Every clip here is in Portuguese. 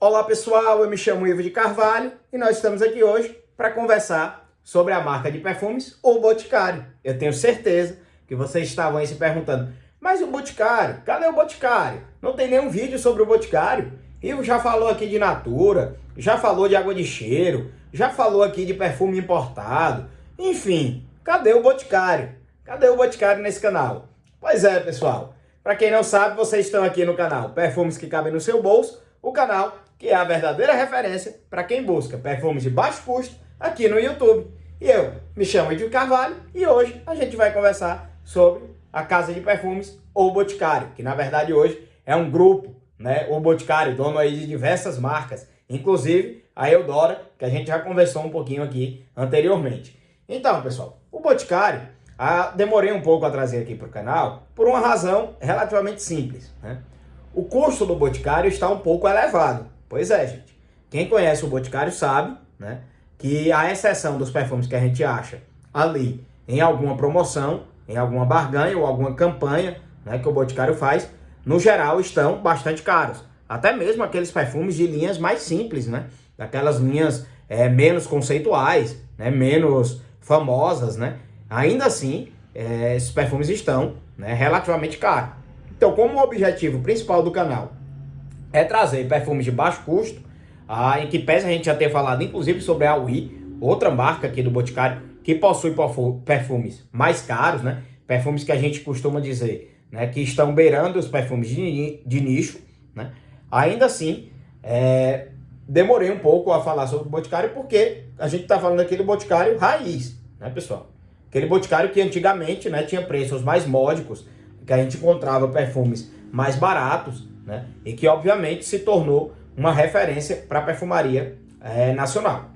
Olá pessoal, eu me chamo Ivo de Carvalho e nós estamos aqui hoje para conversar sobre a marca de perfumes O Boticário. Eu tenho certeza que vocês estavam aí se perguntando, mas o Boticário, cadê o Boticário? Não tem nenhum vídeo sobre o Boticário. Ivo já falou aqui de Natura, já falou de água de cheiro, já falou aqui de perfume importado. Enfim, cadê o Boticário? Cadê o Boticário nesse canal? Pois é, pessoal. Para quem não sabe, vocês estão aqui no canal Perfumes que Cabem no Seu Bolso, o canal que é a verdadeira referência para quem busca perfumes de baixo custo aqui no YouTube. E eu me chamo Ivo Carvalho e hoje a gente vai conversar sobre a casa de perfumes O Boticário, que na verdade hoje é um grupo, né? O Boticário, dono aí de diversas marcas, inclusive a Eudora, que a gente já conversou um pouquinho aqui anteriormente. Então, pessoal, o Boticário, demorei um pouco a trazer aqui para o canal por uma razão relativamente simples, né? O custo do Boticário está um pouco elevado. Pois é, gente. Quem conhece o Boticário sabe, né, que a exceção dos perfumes que a gente acha ali em alguma promoção, em alguma barganha ou alguma campanha, né, que o Boticário faz, no geral estão bastante caros. Até mesmo aqueles perfumes de linhas mais simples, né? Daquelas linhas menos conceituais, né, menos famosas, né? Ainda assim, esses perfumes estão, né, relativamente caros. Então, como o objetivo principal do canal é trazer perfumes de baixo custo, em que pese a gente já ter falado inclusive sobre a Aui, outra marca aqui do Boticário, que possui perfumes mais caros, né? Perfumes que a gente costuma dizer, né, que estão beirando os perfumes de nicho, né? Ainda assim, demorei um pouco a falar sobre o Boticário porque a gente está falando aqui do Boticário raiz, né, pessoal? Aquele Boticário que antigamente, né, tinha preços mais módicos, que a gente encontrava perfumes mais baratos, né, e que obviamente se tornou uma referência para a perfumaria nacional.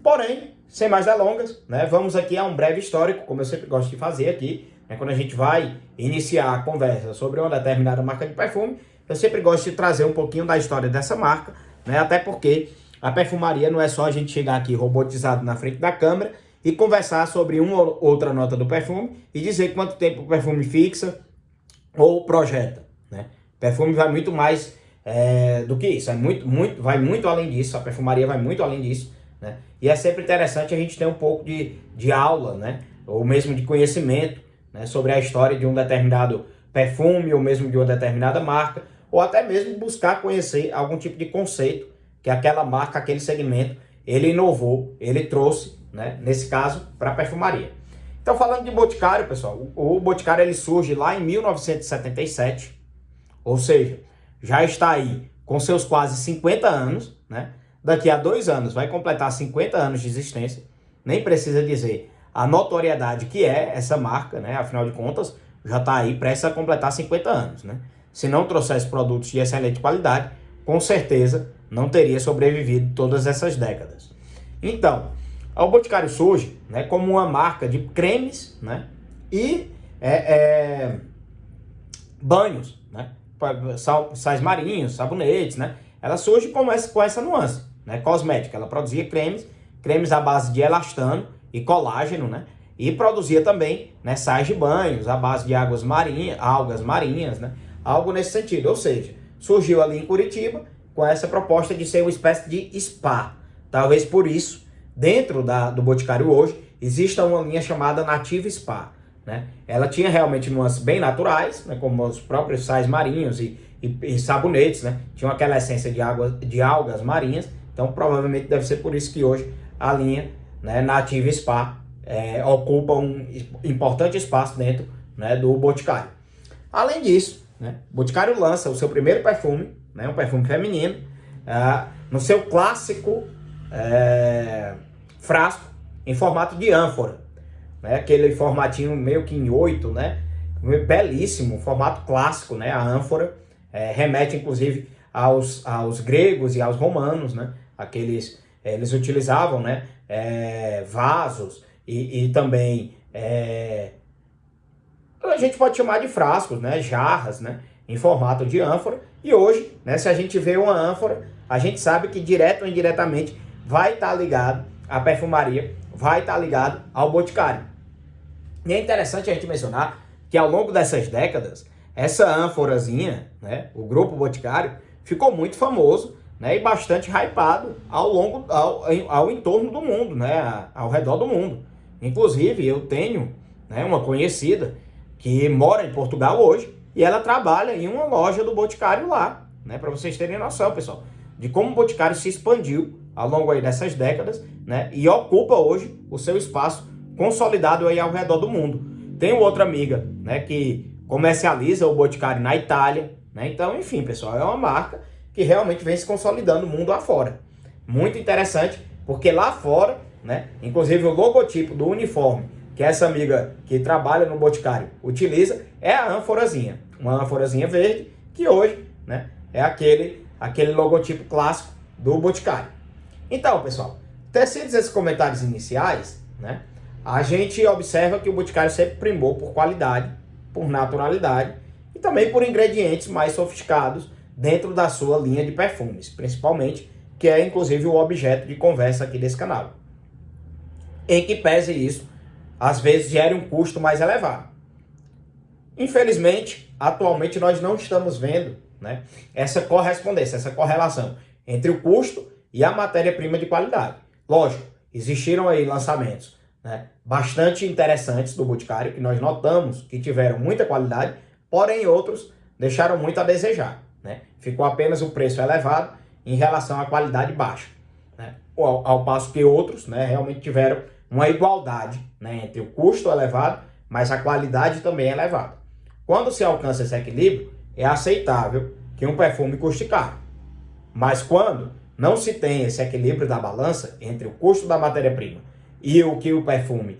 Porém, sem mais delongas, né, vamos aqui a um breve histórico, como eu sempre gosto de fazer aqui, né, quando a gente vai iniciar a conversa sobre uma determinada marca de perfume, eu sempre gosto de trazer um pouquinho da história dessa marca, né, até porque a perfumaria não é só a gente chegar aqui robotizado na frente da câmera e conversar sobre uma ou outra nota do perfume e dizer quanto tempo o perfume fixa ou projeta, né? Perfume vai muito mais do que isso, vai muito além disso, a perfumaria vai muito além disso, né? E é sempre interessante a gente ter um pouco de aula, né? Ou mesmo de conhecimento, né, sobre a história de um determinado perfume, ou mesmo de uma determinada marca, ou até mesmo buscar conhecer algum tipo de conceito que aquela marca, aquele segmento, ele inovou, ele trouxe, né, nesse caso, para a perfumaria. Então, falando de Boticário, pessoal, o Boticário ele surge lá em 1977, ou seja, já está aí com seus quase 50 anos, né? Daqui a 2 anos vai completar 50 anos de existência, nem precisa dizer a notoriedade que é essa marca, né? Afinal de contas, já está aí prestes a completar 50 anos, né? Se não trouxesse produtos de excelente qualidade, com certeza não teria sobrevivido todas essas décadas. Então, o Boticário surge, né, como uma marca de cremes, né, e banhos, né, sais marinhos, sabonetes, né. Ela surge com essa nuance, né, cosmética. Ela produzia cremes à base de elastano e colágeno, né, e produzia também, né, sais de banhos à base de algas marinhas, né, algo nesse sentido. Ou seja, surgiu ali em Curitiba com essa proposta de ser uma espécie de spa. Talvez por isso, dentro do Boticário hoje, existe uma linha chamada Nativa Spa, né? Ela tinha realmente nuances bem naturais, né, como os próprios sais marinhos e sabonetes, né? Tinham aquela essência de algas marinhas, então provavelmente deve ser por isso que hoje a linha, né, Nativa Spa ocupa um importante espaço dentro, né, do Boticário. Além disso, né, o Boticário lança o seu primeiro perfume, né, um perfume feminino, no seu clássico frasco em formato de ânfora, né? Aquele formatinho meio que em 8, né? Belíssimo, formato clássico, né? A ânfora remete inclusive aos gregos e aos romanos, né? Eles utilizavam, né, vasos e também a gente pode chamar de frascos, né? Jarras, né? Em formato de ânfora. E hoje, né, se a gente vê uma ânfora, a gente sabe que direto ou indiretamente vai estar ligado à perfumaria, vai estar ligado ao Boticário. E é interessante a gente mencionar que ao longo dessas décadas, essa ânforazinha, né, o Grupo Boticário, ficou muito famoso né, e bastante hypado ao entorno do mundo, né, ao redor do mundo. Inclusive, eu tenho, né, uma conhecida que mora em Portugal hoje e ela trabalha em uma loja do Boticário lá, né, para vocês terem noção, pessoal, de como o Boticário se expandiu ao longo aí dessas décadas, né, e ocupa hoje o seu espaço consolidado aí ao redor do mundo. Tenho outra amiga, né, que comercializa o Boticário na Itália, né, então, enfim, pessoal, é uma marca que realmente vem se consolidando mundo afora. Muito interessante, porque lá fora, né, inclusive o logotipo do uniforme que essa amiga que trabalha no Boticário utiliza é a ânforazinha, uma ânforazinha verde, que hoje, né, é aquele logotipo clássico do Boticário. Então, pessoal, tecidos esses comentários iniciais, né, a gente observa que o Boticário sempre primou por qualidade, por naturalidade e também por ingredientes mais sofisticados dentro da sua linha de perfumes, principalmente, que é inclusive o objeto de conversa aqui desse canal. Em que pese isso, às vezes gera um custo mais elevado. Infelizmente, atualmente nós não estamos vendo, né, essa correspondência, essa correlação entre o custo e a matéria-prima de qualidade. Lógico, existiram aí lançamentos, né, bastante interessantes do Boticário, que nós notamos que tiveram muita qualidade, porém outros deixaram muito a desejar, né? Ficou apenas o preço elevado em relação à qualidade baixa, né? Ao passo que outros, né, realmente tiveram uma igualdade, né, entre o custo elevado, mas a qualidade também é elevada. Quando se alcança esse equilíbrio, é aceitável que um perfume custe caro. Mas quando não se tem esse equilíbrio da balança entre o custo da matéria-prima e o que o perfume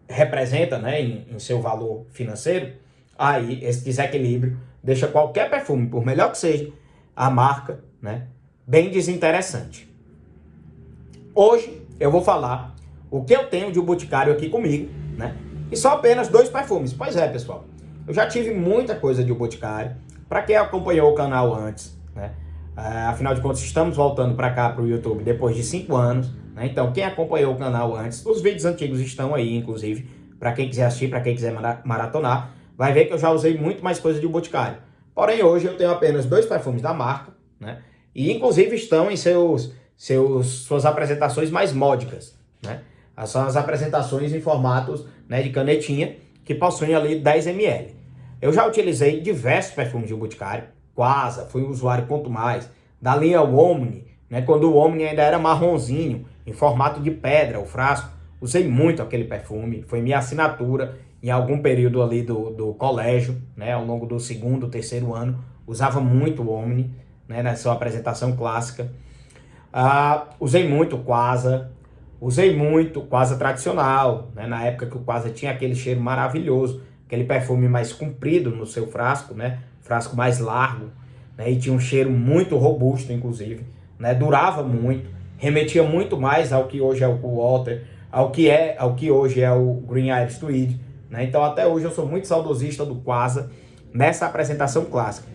representa, né, em seu valor financeiro, aí esse desequilíbrio deixa qualquer perfume, por melhor que seja a marca, né, bem desinteressante. Hoje eu vou falar o que eu tenho de Boticário aqui comigo, né, e só apenas 2 perfumes. Pois é, pessoal, eu já tive muita coisa de Boticário. Para quem acompanhou o canal antes, né, afinal de contas estamos voltando para cá, para o YouTube, depois de 5 anos, né? Então quem acompanhou o canal antes, os vídeos antigos estão aí, inclusive, para quem quiser assistir, para quem quiser maratonar, vai ver que eu já usei muito mais coisa de Boticário. Porém, hoje eu tenho apenas 2 perfumes da marca, né, e inclusive estão em suas apresentações mais módicas, né? São as apresentações em formatos, né, de canetinha, que possuem ali 10 ml. Eu já utilizei diversos perfumes de Boticário, Quasa, fui um usuário quanto mais, da linha Omni, né, quando o Omni ainda era marronzinho, em formato de pedra, o frasco. Usei muito aquele perfume, foi minha assinatura em algum período ali do colégio, né, ao longo do 2º, 3º ano, usava muito o Omni, né, na sua apresentação clássica. Usei muito Quasa, usei muito Quasa tradicional, né, na época que o Quasa tinha aquele cheiro maravilhoso, aquele perfume mais comprido no seu frasco, né, frasco mais largo, né, e tinha um cheiro muito robusto, inclusive, né, durava muito, remetia muito mais ao que hoje é o Cool Water, ao que hoje é o Green Iris Tweed, né, então até hoje eu sou muito saudosista do Quasa nessa apresentação clássica.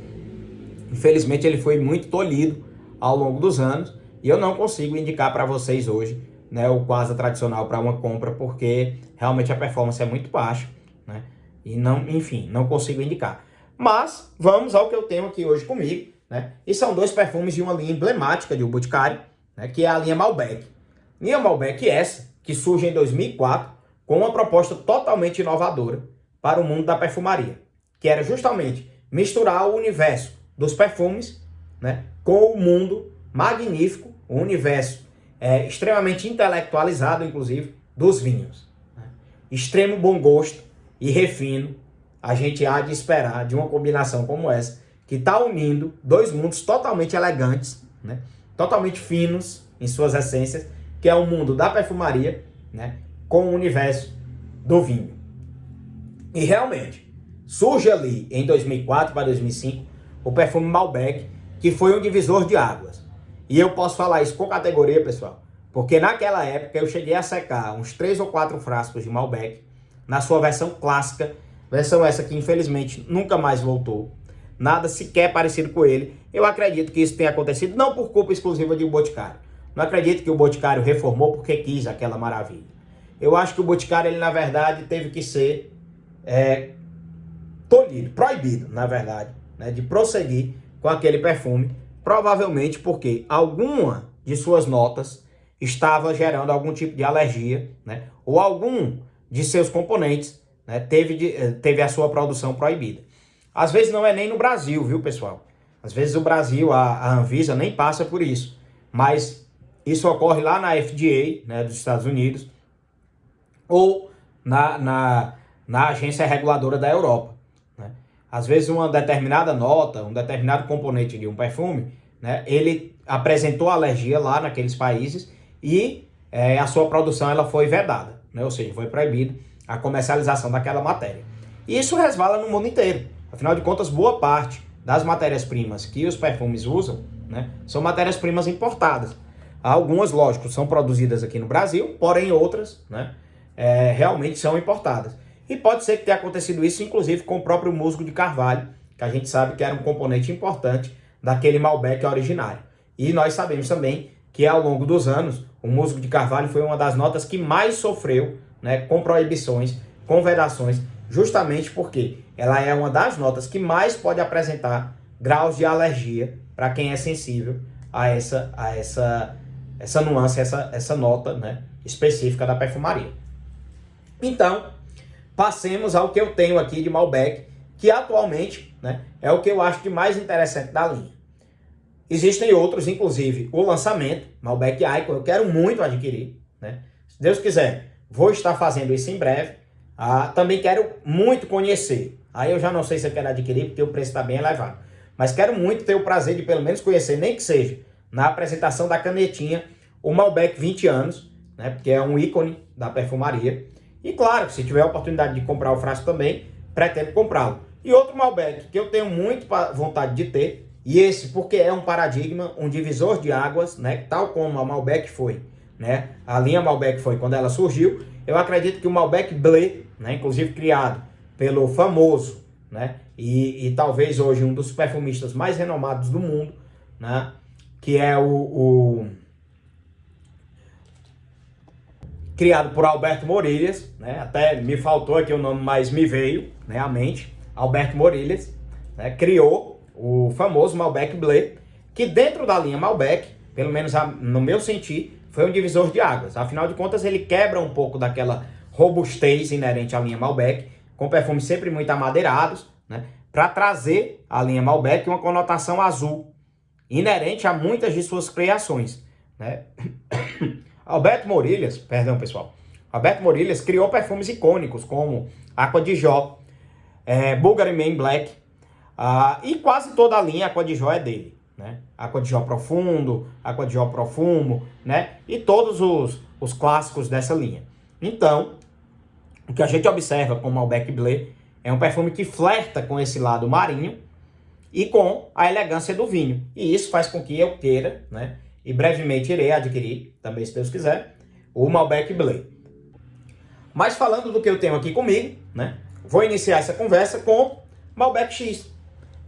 Infelizmente ele foi muito tolhido ao longo dos anos e eu não consigo indicar para vocês hoje, né, o Quasa tradicional para uma compra, porque realmente a performance é muito baixa, né, e não, enfim, não consigo indicar. Mas vamos ao que eu tenho aqui hoje comigo, né, e são 2 perfumes de uma linha emblemática de Boticário, né, que é a linha Malbec. Linha Malbec essa, que surge em 2004 com uma proposta totalmente inovadora para o mundo da perfumaria, que era justamente misturar o universo dos perfumes, né, com o mundo magnífico, o universo extremamente intelectualizado, inclusive, dos vinhos. Né? Extremo bom gosto e refino, a gente há de esperar de uma combinação como essa, que está unindo 2 mundos totalmente elegantes, né, totalmente finos em suas essências, que é o mundo da perfumaria, né, com o universo do vinho. E realmente, surge ali em 2004 para 2005 o perfume Malbec, que foi um divisor de águas. E eu posso falar isso com categoria, pessoal, porque naquela época eu cheguei a secar uns 3 ou 4 frascos de Malbec na sua versão clássica, versão essa que infelizmente nunca mais voltou, nada sequer parecido com ele. Eu acredito que isso tenha acontecido não por culpa exclusiva de Boticário. Não acredito que o Boticário reformou porque quis aquela maravilha. Eu acho que o Boticário, ele na verdade teve que ser tolhido, proibido, na verdade, né, de prosseguir com aquele perfume Provavelmente porque alguma de suas notas estava gerando algum tipo de alergia, né? Ou algum de seus componentes, né, teve a sua produção proibida. Às vezes não é nem no Brasil, viu, pessoal? Às vezes o Brasil, a Anvisa nem passa por isso. Mas isso ocorre lá na FDA, né, dos Estados Unidos, ou na agência reguladora da Europa, né? Às vezes uma determinada nota, um determinado componente de um perfume, né, ele apresentou alergia lá naqueles países e a sua produção ela foi vedada, né? Ou seja, foi proibido a comercialização daquela matéria. E isso resvala no mundo inteiro. Afinal de contas, boa parte das matérias-primas que os perfumes usam, né, são matérias-primas importadas. Algumas, lógico, são produzidas aqui no Brasil, porém outras, né, realmente são importadas. E pode ser que tenha acontecido isso, inclusive, com o próprio musgo de carvalho, que a gente sabe que era um componente importante daquele Malbec originário. E nós sabemos também que, ao longo dos anos, o musgo de carvalho foi uma das notas que mais sofreu, né, com proibições, com vedações, justamente porque ela é uma das notas que mais pode apresentar graus de alergia para quem é sensível a essa nuance, essa nota, né, específica da perfumaria. Então, passemos ao que eu tenho aqui de Malbec, que atualmente, né, é o que eu acho de mais interessante da linha. Existem outros, inclusive o lançamento, Malbec Icon, eu quero muito adquirir, né? Se Deus quiser, vou estar fazendo isso em breve. Também quero muito conhecer. Aí eu já não sei se eu quero adquirir, porque o preço está bem elevado. Mas quero muito ter o prazer de pelo menos conhecer, nem que seja na apresentação da canetinha, o Malbec 20 anos, né? Porque é um ícone da perfumaria. E claro, se tiver a oportunidade de comprar o frasco também, pretendo comprá-lo. E outro Malbec que eu tenho muito vontade de ter, e esse porque é um paradigma, um divisor de águas, né? Tal como a Malbec foi, né? A linha Malbec foi quando ela surgiu. Eu acredito que o Malbec Bleu, né, inclusive criado pelo famoso, né, e talvez hoje um dos perfumistas mais renomados do mundo, né, que é criado por Alberto Morillas, né, até me faltou aqui o nome, mas me veio, né, à mente, Alberto Morillas, né, criou o famoso Malbec Bleu, que dentro da linha Malbec, pelo menos no meu sentir, foi um divisor de águas. Afinal de contas, ele quebra um pouco daquela robustez inerente à linha Malbec, com perfumes sempre muito amadeirados, né, para trazer à linha Malbec uma conotação azul, inerente a muitas de suas criações, né? Alberto Morillas criou perfumes icônicos como Aqua di Gio, Bulgari Man Black, e quase toda a linha Aqua di Gio é dele, né? Aqua di Gio Profundo, Aqua di Gio Profumo, né? E todos os clássicos dessa linha. Então, o que a gente observa com o Malbec Bleu é um perfume que flerta com esse lado marinho e com a elegância do vinho. E isso faz com que eu queira, né, e brevemente irei adquirir, também se Deus quiser, o Malbec Bleu. Mas falando do que eu tenho aqui comigo, né, vou iniciar essa conversa com Malbec X.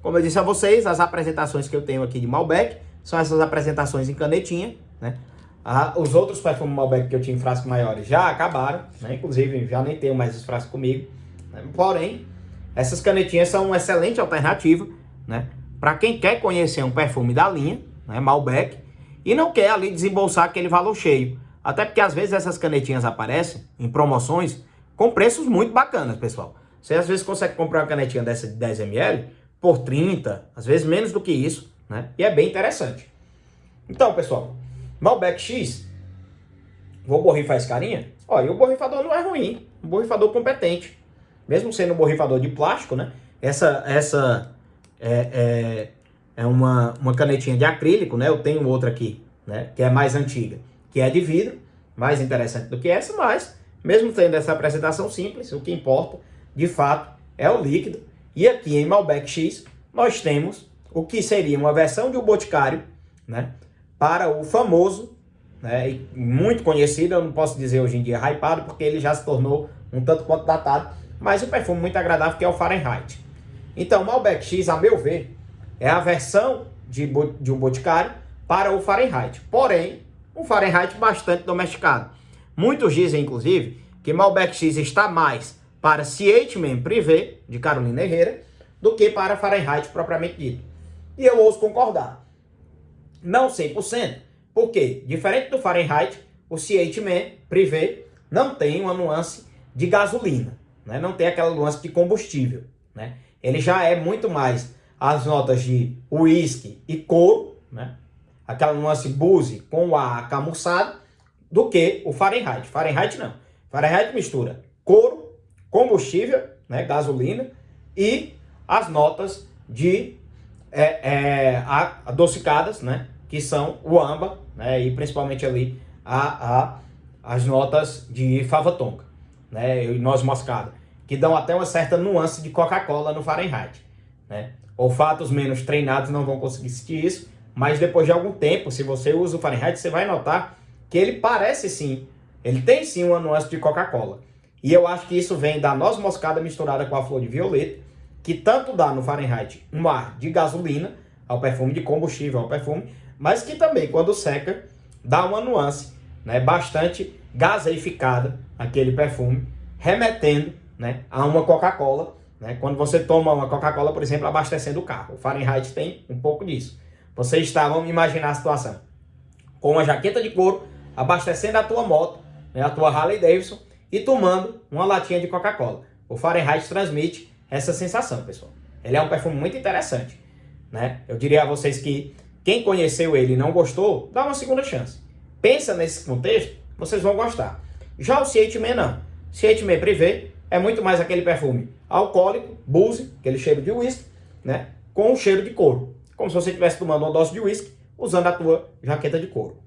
Como eu disse a vocês, as apresentações que eu tenho aqui de Malbec são essas apresentações em canetinha, né? Os outros perfumes Malbec que eu tinha em frascos maiores já acabaram, né? Inclusive já nem tenho mais os frascos comigo, né? Porém, essas canetinhas são uma excelente alternativa, né, para quem quer conhecer um perfume da linha, né, Malbec, e não quer ali desembolsar aquele valor cheio. Até porque às vezes essas canetinhas aparecem em promoções com preços muito bacanas, pessoal. Você às vezes consegue comprar uma canetinha dessa de 10 ml por 30, às vezes menos do que isso, né? E é bem interessante. Então, pessoal, Malbec X, vou borrifar esse carinha. Ó, e o borrifador não é ruim, um borrifador competente. Mesmo sendo um borrifador de plástico, né? Essa é uma canetinha de acrílico, né? Eu tenho outra aqui, né, que é mais antiga, que é de vidro, mais interessante do que essa, mas mesmo tendo essa apresentação simples, o que importa, de fato, é o líquido. E aqui em Malbec X, nós temos o que seria uma versão de um Boticário, né, para o famoso, né, e muito conhecido, eu não posso dizer hoje em dia hypado, porque ele já se tornou um tanto quanto datado, mas um perfume muito agradável, que é o Fahrenheit. Então, o Malbec X, a meu ver, é a versão de um Boticário para o Fahrenheit. Porém, um Fahrenheit bastante domesticado. Muitos dizem, inclusive, que Malbec X está mais para Sietman Privé, de Carolina Herrera, do que para Fahrenheit propriamente dito. E eu ouso concordar. Não 100%. Por quê? Diferente do Fahrenheit, o C8Man Privé não tem uma nuance de gasolina, né? Não tem aquela nuance de combustível, né? Ele já é muito mais as notas de uísque e couro, né? Aquela nuance boozy com o ar camurçado, do que o Fahrenheit. Fahrenheit não. Fahrenheit mistura couro, combustível, né? Gasolina, e as notas de adocicadas, né? Que são o âmbar, né? E principalmente ali as notas de fava tonka, né? E noz moscada, que dão até uma certa nuance de Coca-Cola no Fahrenheit, né? Olfatos menos treinados não vão conseguir sentir isso, mas depois de algum tempo, se você usa o Fahrenheit, você vai notar que ele parece sim, ele tem sim uma nuance de Coca-Cola. E eu acho que isso vem da noz moscada misturada com a flor de violeta, que tanto dá no Fahrenheit um ar de gasolina ao perfume, de combustível ao perfume, mas que também, quando seca, dá uma nuance, né, bastante gaseificada, aquele perfume, remetendo, né, a uma Coca-Cola, né, quando você toma uma Coca-Cola, por exemplo, abastecendo o carro. O Fahrenheit tem um pouco disso. Você está, vamos imaginar a situação, com uma jaqueta de couro, abastecendo a tua moto, né, a tua Harley Davidson, e tomando uma latinha de Coca-Cola. O Fahrenheit transmite essa sensação, pessoal. Ele é um perfume muito interessante, né? Eu diria a vocês que quem conheceu ele e não gostou, dá uma segunda chance. Pensa nesse contexto, vocês vão gostar. Já o C8Man não. C8Man Privé é muito mais aquele perfume alcoólico, boozy, aquele cheiro de whisky, né? Com um cheiro de couro. Como se você estivesse tomando uma dose de whisky usando a tua jaqueta de couro.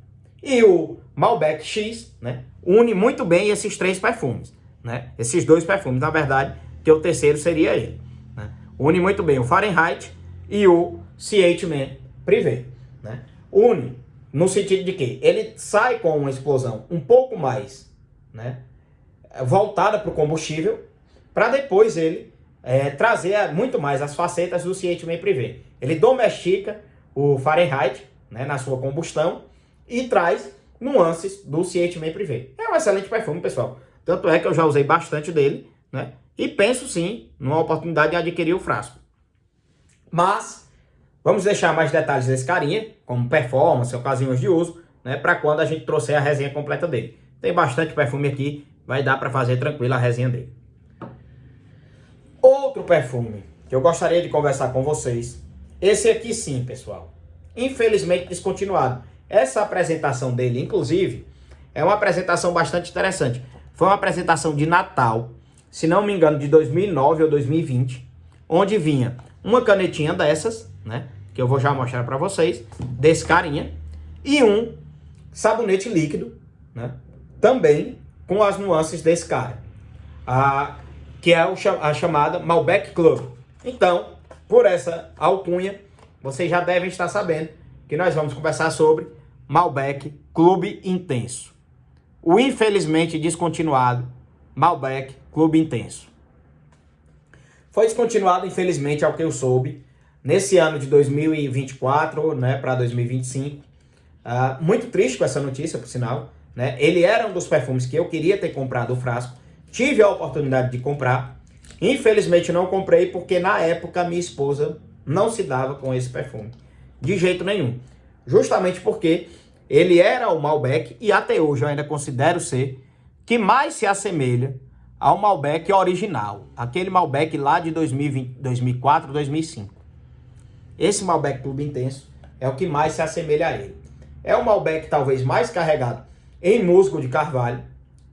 E o Malbec X, né, une muito bem esses três perfumes, né? Esses dois perfumes, na verdade, que o terceiro seria ele, né? Une muito bem o Fahrenheit e o C8Man Privé, né? Une no sentido de que ele sai com uma explosão um pouco mais, né, voltada para o combustível, para depois ele trazer muito mais as facetas do C8Man Privé. Ele domestica o Fahrenheit, né, na sua combustão, e traz nuances do C8Man Privé. É um excelente perfume, pessoal. Tanto é que eu já usei bastante dele, né? E penso sim numa oportunidade de adquirir o frasco. Mas vamos deixar mais detalhes desse carinha, como performance, ocasiões de uso, né? Para quando a gente trouxer a resenha completa dele. Tem bastante perfume aqui, vai dar para fazer tranquilo a resenha dele. Outro perfume que eu gostaria de conversar com vocês. Esse aqui sim, pessoal. Infelizmente descontinuado. Essa apresentação dele, inclusive, é uma apresentação bastante interessante. Foi uma apresentação de Natal, se não me engano, de 2009 ou 2020, onde vinha uma canetinha dessas, né, que eu vou já mostrar para vocês, desse carinha, e um sabonete líquido, né, também com as nuances desse cara, que é a chamada Malbec Club. Então, por essa alcunha, vocês já devem estar sabendo que nós vamos conversar sobre Malbec Clube Intenso. O infelizmente descontinuado Malbec Clube Intenso. Foi descontinuado, infelizmente, ao que eu soube, nesse ano de 2024, né, para 2025. Muito triste com essa notícia, por sinal, né? Ele era um dos perfumes que eu queria ter comprado o frasco. Tive a oportunidade de comprar. Infelizmente não comprei porque na época minha esposa não se dava com esse perfume. De jeito nenhum. Justamente porque ele era o Malbec, e até hoje eu ainda considero ser, que mais se assemelha ao Malbec original. Aquele Malbec lá de 2020, 2004, 2005. Esse Malbec Clube Intenso é o que mais se assemelha a ele. É o Malbec talvez mais carregado em musgo de carvalho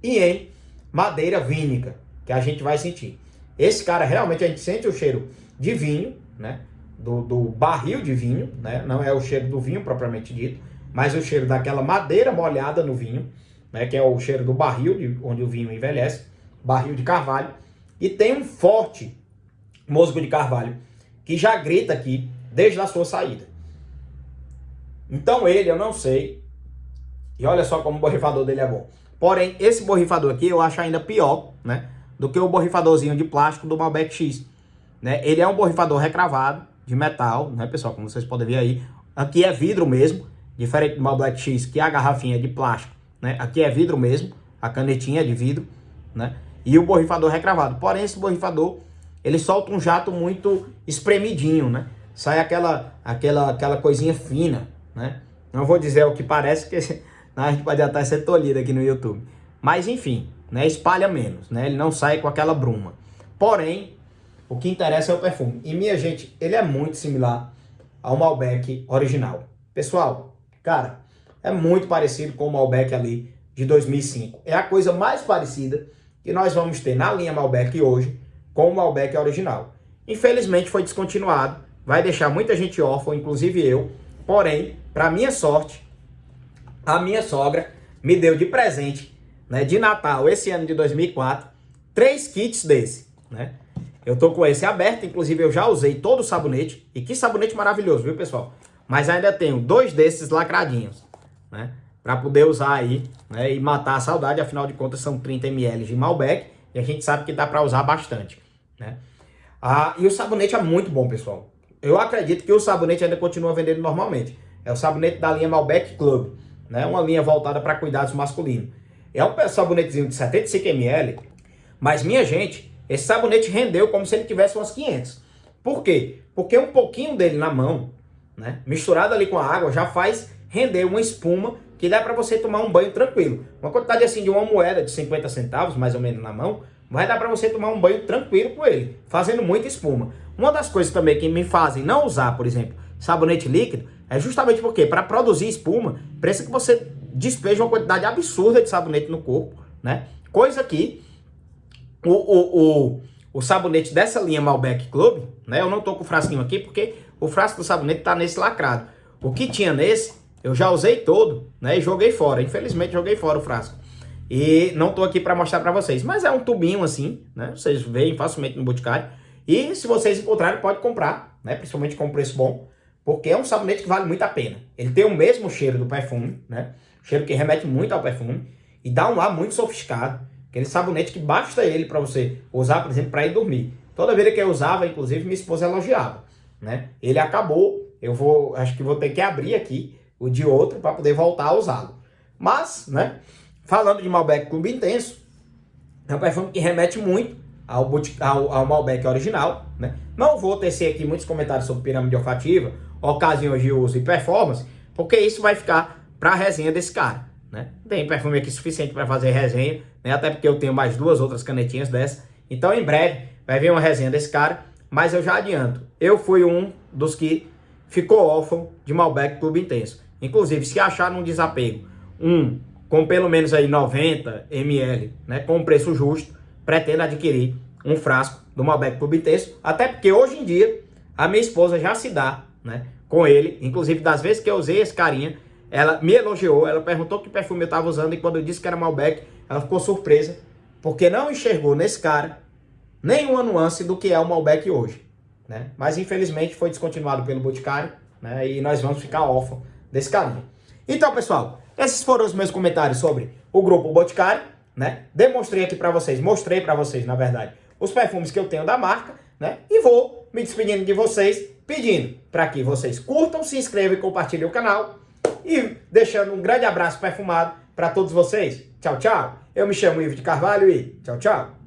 e em madeira vínica, que a gente vai sentir. Esse cara realmente a gente sente o cheiro de vinho, né? Do barril de vinho, né? Não é o cheiro do vinho propriamente dito, mas o cheiro daquela madeira molhada no vinho, né? Que é o cheiro do barril, onde o vinho envelhece, barril de carvalho, e tem um forte musgo de carvalho, que já grita aqui desde a sua saída. Então ele, eu não sei, e olha só como o borrifador dele é bom. Porém, esse borrifador aqui eu acho ainda pior, né? Do que o borrifadorzinho de plástico do Malbec X, né? Ele é um borrifador recravado, de metal, né, pessoal? Como vocês podem ver aí. Aqui é vidro mesmo, diferente do Malbec X, que a garrafinha é de plástico, né? Aqui é vidro mesmo, a canetinha é de vidro, né? E o borrifador recravado. Porém, esse borrifador, ele solta um jato muito espremidinho, né? Sai aquela coisinha fina, né? Não vou dizer o que parece, porque a gente pode até ser tolhido aqui no YouTube. Mas enfim, né, espalha menos, né? Ele não sai com aquela bruma. Porém, o que interessa é o perfume. E minha gente, ele é muito similar ao Malbec original. Pessoal, cara, é muito parecido com o Malbec ali de 2005. É a coisa mais parecida que nós vamos ter na linha Malbec hoje com o Malbec original. Infelizmente foi descontinuado, vai deixar muita gente órfã, inclusive eu. Porém, para minha sorte, a minha sogra me deu de presente, né, de Natal, esse ano de 2004, 3 kits desse, né? Eu tô com esse aberto, inclusive eu já usei todo o sabonete, e que sabonete maravilhoso, viu, pessoal? Mas ainda tenho 2 desses lacradinhos, né, para poder usar aí, né, e matar a saudade. Afinal de contas são 30 ml de Malbec, e a gente sabe que dá para usar bastante, né? E o sabonete é muito bom, pessoal. Eu acredito que o sabonete ainda continua vendendo normalmente. É o sabonete da linha Malbec Club, né? Uma linha voltada para cuidados masculinos. É um sabonetezinho de 75 ml, mas minha gente, esse sabonete rendeu como se ele tivesse umas 500. Por quê? Porque um pouquinho dele na mão, né, misturado ali com a água, já faz render uma espuma que dá para você tomar um banho tranquilo. Uma quantidade assim de uma moeda de 50 centavos, mais ou menos na mão, vai dar para você tomar um banho tranquilo com ele, fazendo muita espuma. Uma das coisas também que me fazem não usar, por exemplo, sabonete líquido, é justamente porque para produzir espuma, precisa que você despeje uma quantidade absurda de sabonete no corpo, né? Coisa que o sabonete dessa linha Malbec Club, né? Eu não tô com o frasquinho aqui porque o frasco do sabonete tá nesse lacrado. O que tinha nesse, eu já usei todo, né? E joguei fora. Infelizmente joguei fora o frasco. E não tô aqui para mostrar para vocês. Mas é um tubinho assim, né? Vocês veem facilmente no Boticário. E se vocês encontrarem, pode comprar, né? Principalmente com preço bom. Porque é um sabonete que vale muito a pena. Ele tem o mesmo cheiro do perfume, né? Cheiro que remete muito ao perfume. E dá um ar muito sofisticado. Aquele sabonete que basta ele para você usar, por exemplo, para ir dormir. Toda vez que eu usava, inclusive, minha esposa elogiava, né? Ele acabou, acho que vou ter que abrir aqui o de outro para poder voltar a usá-lo. Mas, né, falando de Malbec Club Intenso, é um perfume que remete muito ao Malbec original, né? Não vou tecer aqui muitos comentários sobre pirâmide olfativa, ocasiões de uso e performance, porque isso vai ficar para a resenha desse cara, né? Tem perfume aqui suficiente para fazer resenha, né? Até porque eu tenho mais 2 outras canetinhas dessa. Então em breve vai vir uma resenha desse cara, mas eu já adianto, eu fui um dos que ficou órfão de Malbec Club Intenso. Inclusive, se achar num desapego com pelo menos aí 90 ml, né, com preço justo, pretendo adquirir um frasco do Malbec Club Intenso, até porque hoje em dia a minha esposa já se dá, né, com ele. Inclusive, das vezes que eu usei esse carinha, ela me elogiou, ela perguntou que perfume eu estava usando, e quando eu disse que era Malbec, ela ficou surpresa, porque não enxergou nesse cara nenhuma nuance do que é o Malbec hoje, né? Mas infelizmente foi descontinuado pelo Boticário, né? E nós vamos ficar órfãos desse carinha. Então, pessoal, esses foram os meus comentários sobre o grupo Boticário, né? Mostrei para vocês, na verdade, os perfumes que eu tenho da marca, né? E vou me despedindo de vocês, pedindo para que vocês curtam, se inscrevam e compartilhem o canal. E deixando um grande abraço perfumado para todos vocês. Tchau, tchau. Eu me chamo Ivo de Carvalho e tchau, tchau.